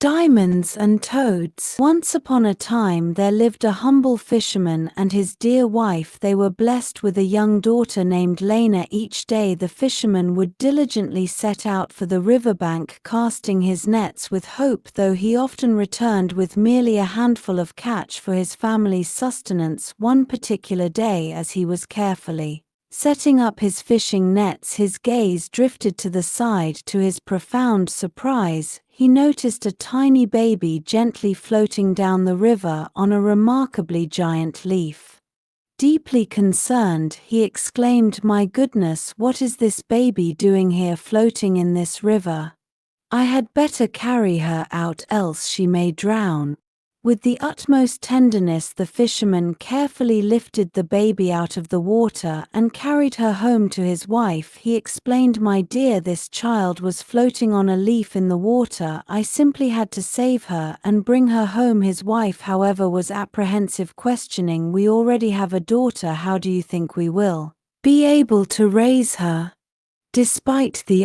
Diamonds and toads. Once upon a time there lived a humble fisherman and his dear wife. They were blessed with a young daughter named Lena. Each day the fisherman would diligently set out for the riverbank, casting his nets with hope, though he often returned with merely a handful of catch for his family's sustenance. One particular day, as he was carefully setting up his fishing nets, his gaze drifted to the side. To his profound surprise, he noticed a tiny baby gently floating down the river on a remarkably giant leaf. Deeply concerned, he exclaimed, "My goodness, what is this baby doing here floating in this river? I had better carry her out, else she may drown." With the utmost tenderness, the fisherman carefully lifted the baby out of the water and carried her home to his wife. He explained, "My dear, this child was floating on a leaf in the water. I simply had to save her and bring her home." His wife, however, was apprehensive, questioning, "We already have a daughter. How do you think we will be able to raise her?" Despite the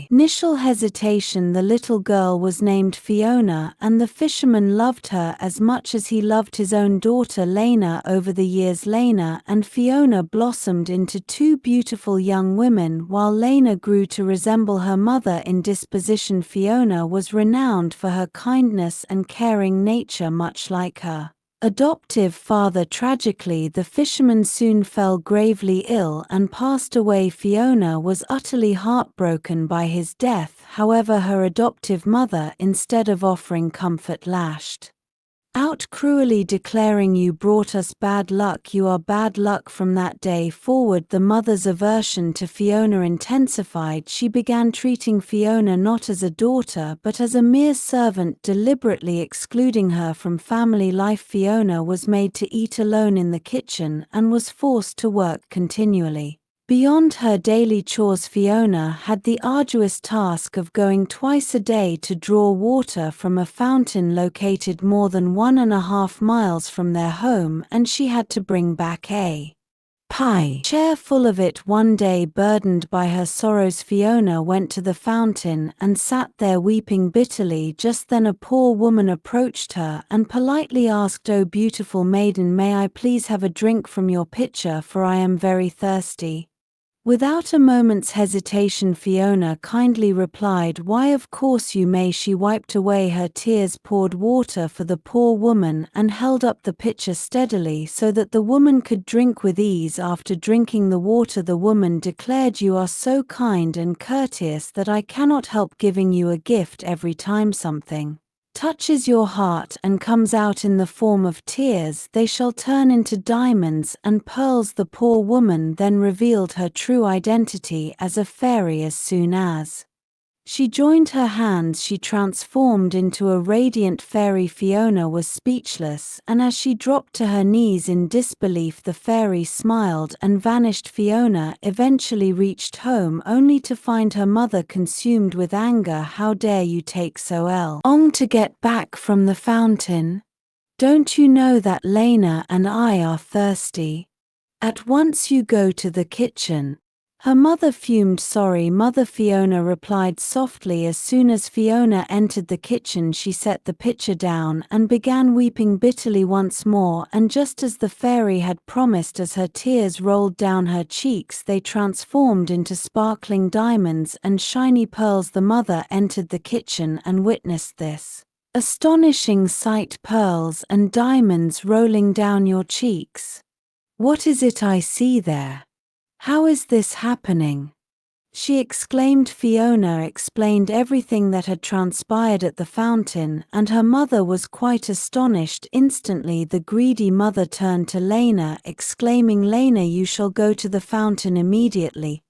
initial hesitation, the little girl was named Fiona, and the fisherman loved her as much as he loved his own daughter Lena. Over the years, Lena and Fiona blossomed into two beautiful young women. While Lena grew to resemble her mother in disposition, Fiona was renowned for her kindness and caring nature, much like her adoptive father. Tragically, the fisherman soon fell gravely ill and passed away. Fiona was utterly heartbroken by his death. However, her adoptive mother, instead of offering comfort, lashed out cruelly, declaring, "You brought us bad luck. You are bad luck." From that day forward, the mother's aversion to Fiona intensified. She began treating Fiona not as a daughter but as a mere servant, deliberately excluding her from family life. Fiona was made to eat alone in the kitchen and was forced to work continually. Beyond her daily chores, Fiona had the arduous task of going twice a day to draw water from a fountain located more than 1.5 miles from their home, and she had to bring back a pie chair full of it. One day, burdened by her sorrows, Fiona went to the fountain and sat there weeping bitterly. Just then a poor woman approached her and politely asked, "Oh beautiful maiden, may I please have a drink from your pitcher, for I am very thirsty?" Without a moment's hesitation, Fiona kindly replied, "Why, of course you may." She wiped away her tears, poured water for the poor woman, and held up the pitcher steadily so that the woman could drink with ease. After drinking the water, the woman declared, "You are so kind and courteous that I cannot help giving you a gift. Every time something touches your heart and comes out in the form of tears, they shall turn into diamonds and pearls." The poor woman then revealed her true identity as a fairy. As soon as she joined her hands, she transformed into a radiant fairy. Fiona was speechless, and as she dropped to her knees in disbelief, the fairy smiled and vanished. Fiona eventually reached home, only to find her mother consumed with anger. "How dare you take so long to get back from the fountain? Don't you know that Lena and I are thirsty? At once you go to the kitchen." Her mother fumed. "Sorry, mother," Fiona replied softly. As soon as Fiona entered the kitchen, she set the pitcher down and began weeping bitterly once more, and just as the fairy had promised, as her tears rolled down her cheeks, they transformed into sparkling diamonds and shiny pearls. The mother entered the kitchen and witnessed this astonishing sight. "Pearls and diamonds rolling down your cheeks. What is it I see there? How is this happening?" she exclaimed. Fiona explained everything that had transpired at the fountain, and her mother was quite astonished. Instantly the greedy mother turned to Lena, exclaiming, "Lena, you shall go to the fountain immediately.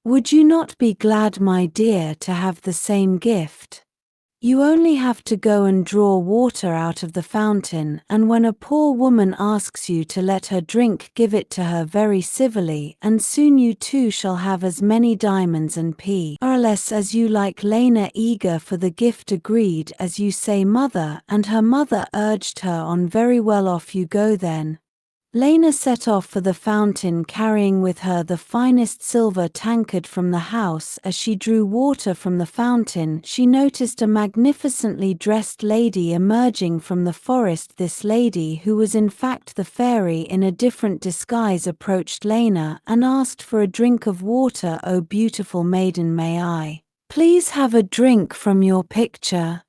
Would you not be glad, my dear, to have the same gift? You only have to go and draw water out of the fountain, and when a poor woman asks you to let her drink, give it to her very civilly, and soon you too shall have as many diamonds and pearls as you like." Lena, eager for the gift, agreed. "As you say, mother," and her mother urged her on. "Very well, off you go then. Lena set off for the fountain, carrying with her the finest silver tankard from the house. As she drew water from the fountain, she noticed a magnificently dressed lady emerging from the forest. This lady, who was in fact the fairy in a different disguise, approached Lena and asked for a drink of water. "Oh, beautiful maiden, may I please have a drink from your picture?"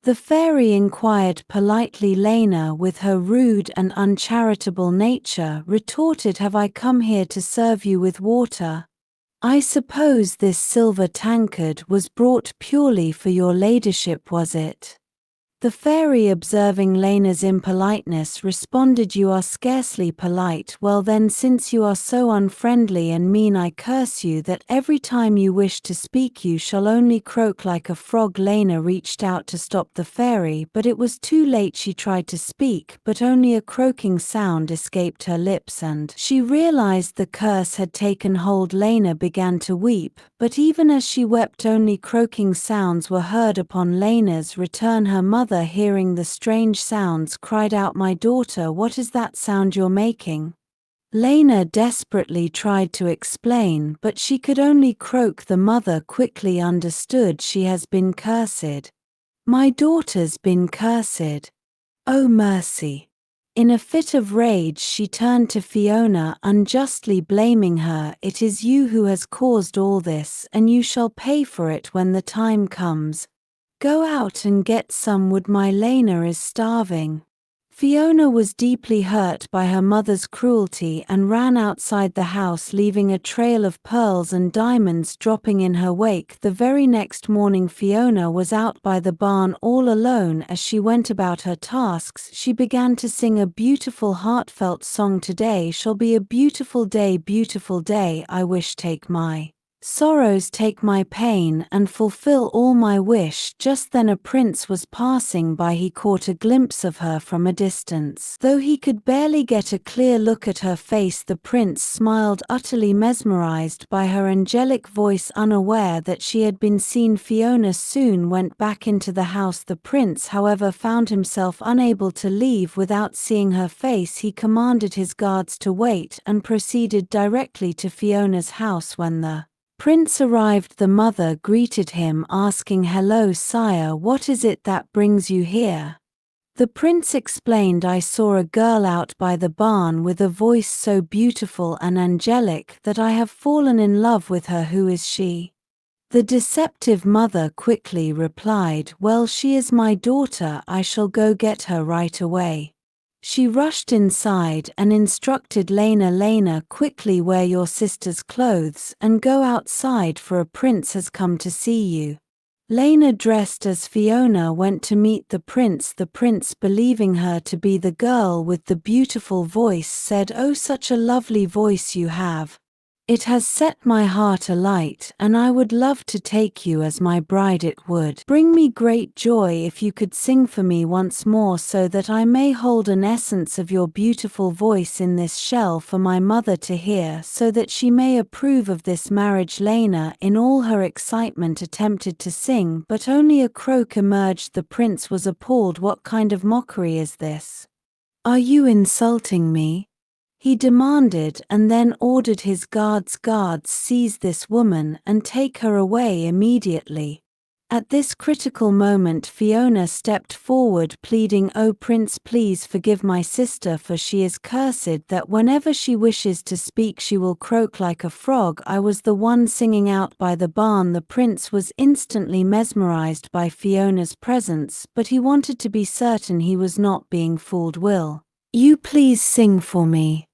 the fairy inquired politely. Lena, with her rude and uncharitable nature, retorted, "Have I come here to serve you with water? I suppose this silver tankard was brought purely for your ladyship, was it?" The fairy, observing Lena's impoliteness, responded, "You are scarcely polite. Well then, since you are so unfriendly and mean, I curse you that every time you wish to speak you shall only croak like a frog." Lena reached out to stop the fairy, but it was too late. She tried to speak, but only a croaking sound escaped her lips, and she realized the curse had taken hold. Lena began to weep, but even as she wept, only croaking sounds were heard. Upon Lena's return, her mother, hearing the strange sounds, cried out, "My daughter, what is that sound you're making?" Lena desperately tried to explain, but she could only croak. The mother quickly understood. "She has been cursed. My daughter's been cursed. Oh, mercy." In a fit of rage, she turned to Fiona, unjustly blaming her. "It is you who has caused all this, and you shall pay for it when the time comes. Go out and get some wood, my Lena is starving." Fiona was deeply hurt by her mother's cruelty and ran outside the house, leaving a trail of pearls and diamonds dropping in her wake. The very next morning, Fiona was out by the barn all alone. As she went about her tasks, she began to sing a beautiful, heartfelt song. "Today shall be a beautiful day, beautiful day. I wish, take my sorrows, take my pain, and fulfill all my wish." Just then a prince was passing by. He caught a glimpse of her from a distance. Though he could barely get a clear look at her face, the prince smiled, utterly mesmerized by her angelic voice. Unaware that she had been seen, Fiona soon went back into the house. The prince, however, found himself unable to leave without seeing her face. He commanded his guards to wait and proceeded directly to Fiona's house. When the prince arrived, the mother greeted him, asking, "Hello, sire, what is it that brings you here?" The prince explained, "I saw a girl out by the barn with a voice so beautiful and angelic that I have fallen in love with her. Who is she?" The deceptive mother quickly replied, "Well, she is my daughter. I shall go get her right away." She rushed inside and instructed Lena, "Lena, quickly wear your sister's clothes and go outside, for a prince has come to see you." Lena dressed as Fiona went to meet the prince. The prince, believing her to be the girl with the beautiful voice, said, "Oh, such a lovely voice you have. It has set my heart alight, and I would love to take you as my bride. It would bring me great joy if you could sing for me once more, so that I may hold an essence of your beautiful voice in this shell for my mother to hear, so that she may approve of this marriage." Lena, in all her excitement, attempted to sing, but only a croak emerged. The prince was appalled. "What kind of mockery is this? Are you insulting me?" he demanded, and then ordered his guards, "Seize this woman and take her away immediately." At this critical moment, Fiona stepped forward, pleading, "Oh prince, please forgive my sister, for she is cursed that whenever she wishes to speak she will croak like a frog. I was the one singing out by the barn." The prince was instantly mesmerized by Fiona's presence, but he wanted to be certain he was not being fooled. "Will you please sing for me?"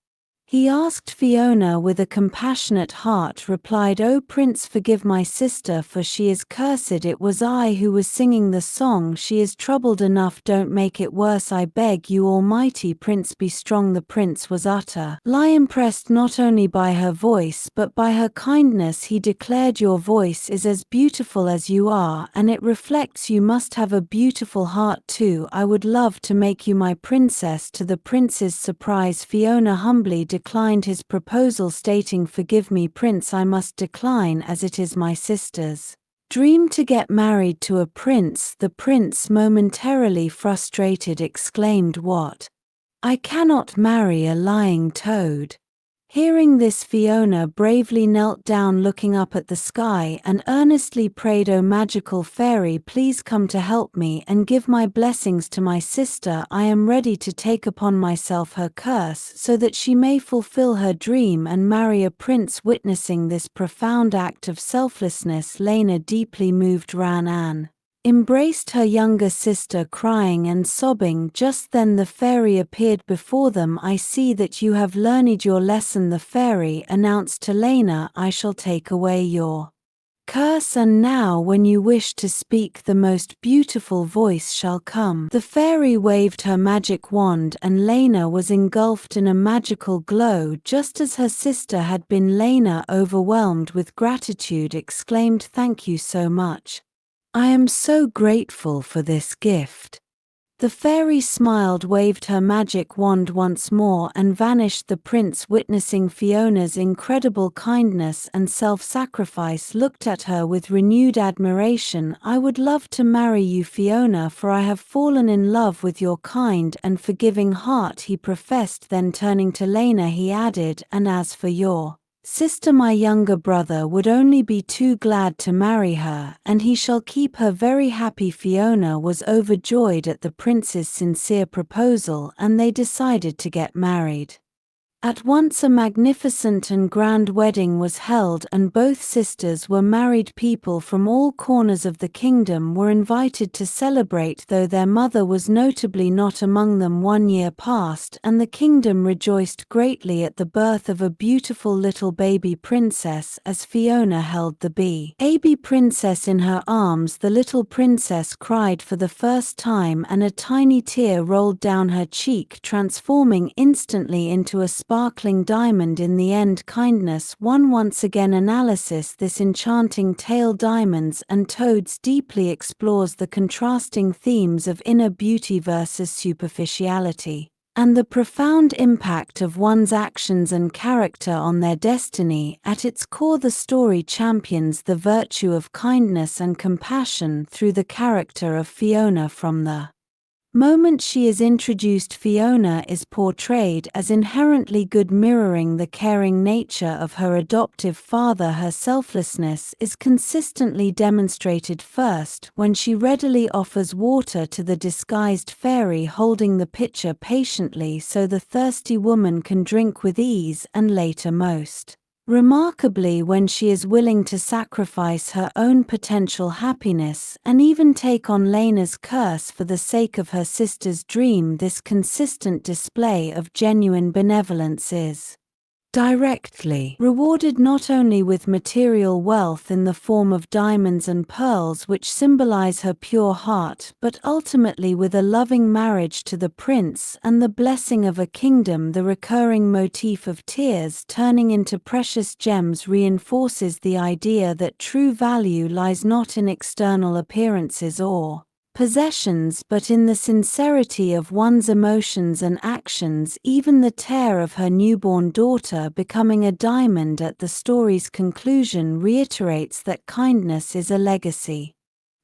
he asked. Fiona, with a compassionate heart, replied, "Oh prince, forgive my sister, for she is cursed. It was I who was singing the song. She is troubled enough, don't make it worse, I beg you. Almighty prince, be strong." The prince was utterly impressed not only by her voice but by her kindness. He declared, "Your voice is as beautiful as you are, and it reflects you must have a beautiful heart too. I would love to make you my princess." To the prince's surprise, Fiona humbly declined his proposal, stating, "Forgive me prince, I must decline, as it is my sister's dream to get married to a prince." The prince, momentarily frustrated, exclaimed, "What I cannot marry a lying toad." Hearing this, Fiona bravely knelt down, looking up at the sky, and earnestly prayed, "O magical fairy, please come to help me and give my blessings to my sister. I am ready to take upon myself her curse so that she may fulfill her dream and marry a prince." Witnessing this profound act of selflessness, Lena, deeply moved, ran and embraced her younger sister, crying and sobbing. Just then the fairy appeared before them. "I see that you have learned your lesson," the fairy announced to Lena. "I shall take away your curse, and now when you wish to speak, the most beautiful voice shall come." The fairy waved her magic wand, and Lena was engulfed in a magical glow, just as her sister had been. Lena, overwhelmed with gratitude, exclaimed, "Thank you so much. I am so grateful for this gift." The fairy smiled, waved her magic wand once more, and vanished. The prince, witnessing Fiona's incredible kindness and self-sacrifice, looked at her with renewed admiration. "I would love to marry you, Fiona, for I have fallen in love with your kind and forgiving heart," he professed. Then turning to Lena, he added, "And as for your sister, my younger brother would only be too glad to marry her, and he shall keep her very happy." Fiona was overjoyed at the prince's sincere proposal, and they decided to get married. At once a magnificent and grand wedding was held, and both sisters were married. People from all corners of the kingdom were invited to celebrate, though their mother was notably not among them. 1 year passed, and the kingdom rejoiced greatly at the birth of a beautiful little baby princess. As Fiona held the baby princess in her arms, the little princess cried for the first time, and a tiny tear rolled down her cheek, transforming instantly into a sparkling diamond. In the end, kindness won once again. Analysis: this enchanting tale, Diamonds and Toads, deeply explores the contrasting themes of inner beauty versus superficiality, and the profound impact of one's actions and character on their destiny. At its core, the story champions the virtue of kindness and compassion through the character of Fiona. From the moment she is introduced, Fiona is portrayed as inherently good, mirroring the caring nature of her adoptive father. Her selflessness is consistently demonstrated, first when she readily offers water to the disguised fairy, holding the pitcher patiently so the thirsty woman can drink with ease, and later, most remarkably, when she is willing to sacrifice her own potential happiness and even take on Lena's curse for the sake of her sister's dream. This consistent display of genuine benevolence is directly rewarded not only with material wealth in the form of diamonds and pearls, which symbolize her pure heart, but ultimately with a loving marriage to the prince and the blessing of a kingdom. The recurring motif of tears turning into precious gems reinforces the idea that true value lies not in external appearances or possessions, but in the sincerity of one's emotions and actions. Even the tear of her newborn daughter becoming a diamond at the story's conclusion reiterates that kindness is a legacy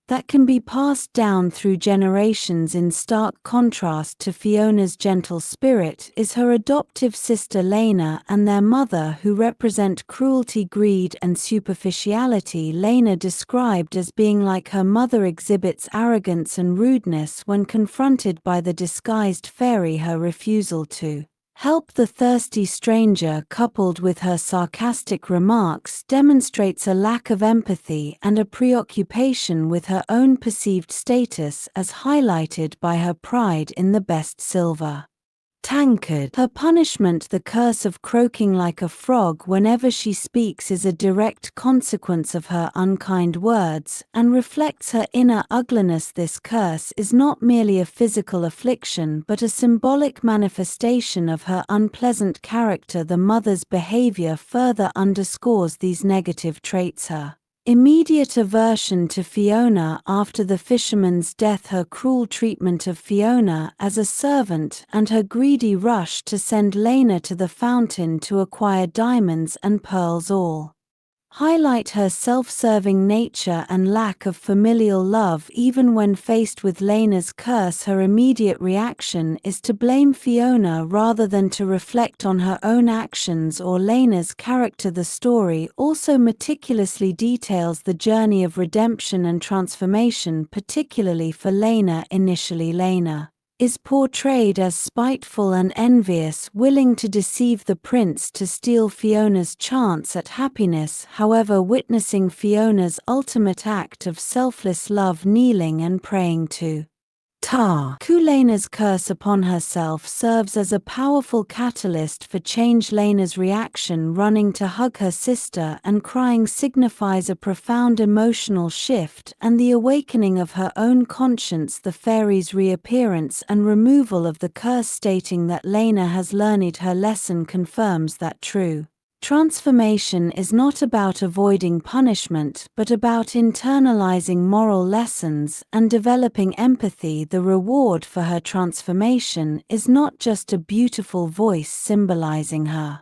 that can be passed down through generations. In stark contrast to Fiona's gentle spirit is her adoptive sister Lena and their mother, who represent cruelty, greed, and superficiality. Lena, described as being like her mother, exhibits arrogance and rudeness when confronted by the disguised fairy. Her refusal to help the thirsty stranger, coupled with her sarcastic remarks, demonstrates a lack of empathy and a preoccupation with her own perceived status, as highlighted by her pride in the best silver tankard. Her punishment, the curse of croaking like a frog whenever she speaks, is a direct consequence of her unkind words, and reflects her inner ugliness. This curse is not merely a physical affliction but a symbolic manifestation of her unpleasant character. The mother's behavior further underscores these negative traits. Her immediate aversion to Fiona after the fisherman's death, her cruel treatment of Fiona as a servant, and her greedy rush to send Lena to the fountain to acquire diamonds and pearls, all highlight her self-serving nature and lack of familial love. Even when faced with Lena's curse, her immediate reaction is to blame Fiona rather than to reflect on her own actions or Lena's character. The story also meticulously details the journey of redemption and transformation, particularly for Lena. Initially, Lena is portrayed as spiteful and envious, willing to deceive the prince to steal Fiona's chance at happiness. However, witnessing Fiona's ultimate act of selfless love, kneeling and praying to Lena's curse upon herself, serves as a powerful catalyst for change. Lena's reaction, running to hug her sister and crying, signifies a profound emotional shift and the awakening of her own conscience. The fairy's reappearance and removal of the curse, stating that Lena has learned her lesson, confirms that true transformation is not about avoiding punishment but about internalizing moral lessons and developing empathy. The reward for her transformation is not just a beautiful voice symbolizing her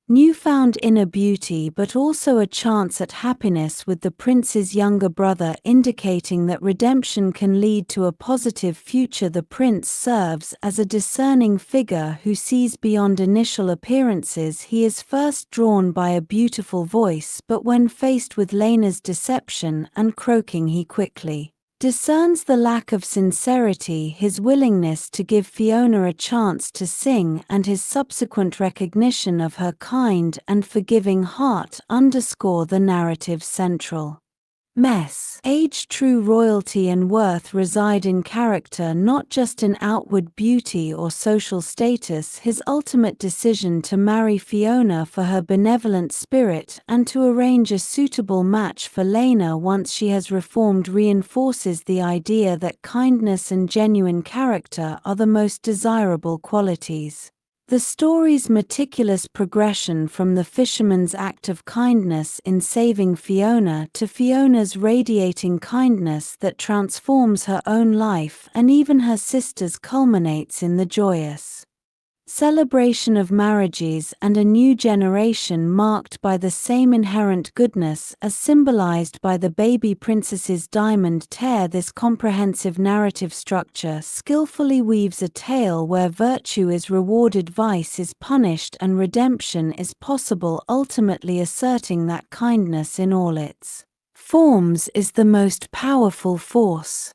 newfound inner beauty, but also a chance at happiness with the prince's younger brother, indicating that redemption can lead to a positive future. The prince serves as a discerning figure who sees beyond initial appearances. He is first drawn by a beautiful voice, but when faced with Lena's deception and croaking, he quickly discerns the lack of sincerity. His willingness to give Fiona a chance to sing and his subsequent recognition of her kind and forgiving heart underscore the narrative's central message. True royalty and worth reside in character, not just in outward beauty or social status. His ultimate decision to marry Fiona for her benevolent spirit and to arrange a suitable match for Lena once she has reformed reinforces the idea that kindness and genuine character are the most desirable qualities. The story's meticulous progression from the fisherman's act of kindness in saving Fiona to Fiona's radiating kindness that transforms her own life and even her sister's culminates in the joyous celebration of marriages and a new generation marked by the same inherent goodness as symbolized by the baby princess's diamond tear. This comprehensive narrative structure skillfully weaves a tale where virtue is rewarded, vice is punished, and redemption is possible, ultimately asserting that kindness in all its forms is the most powerful force.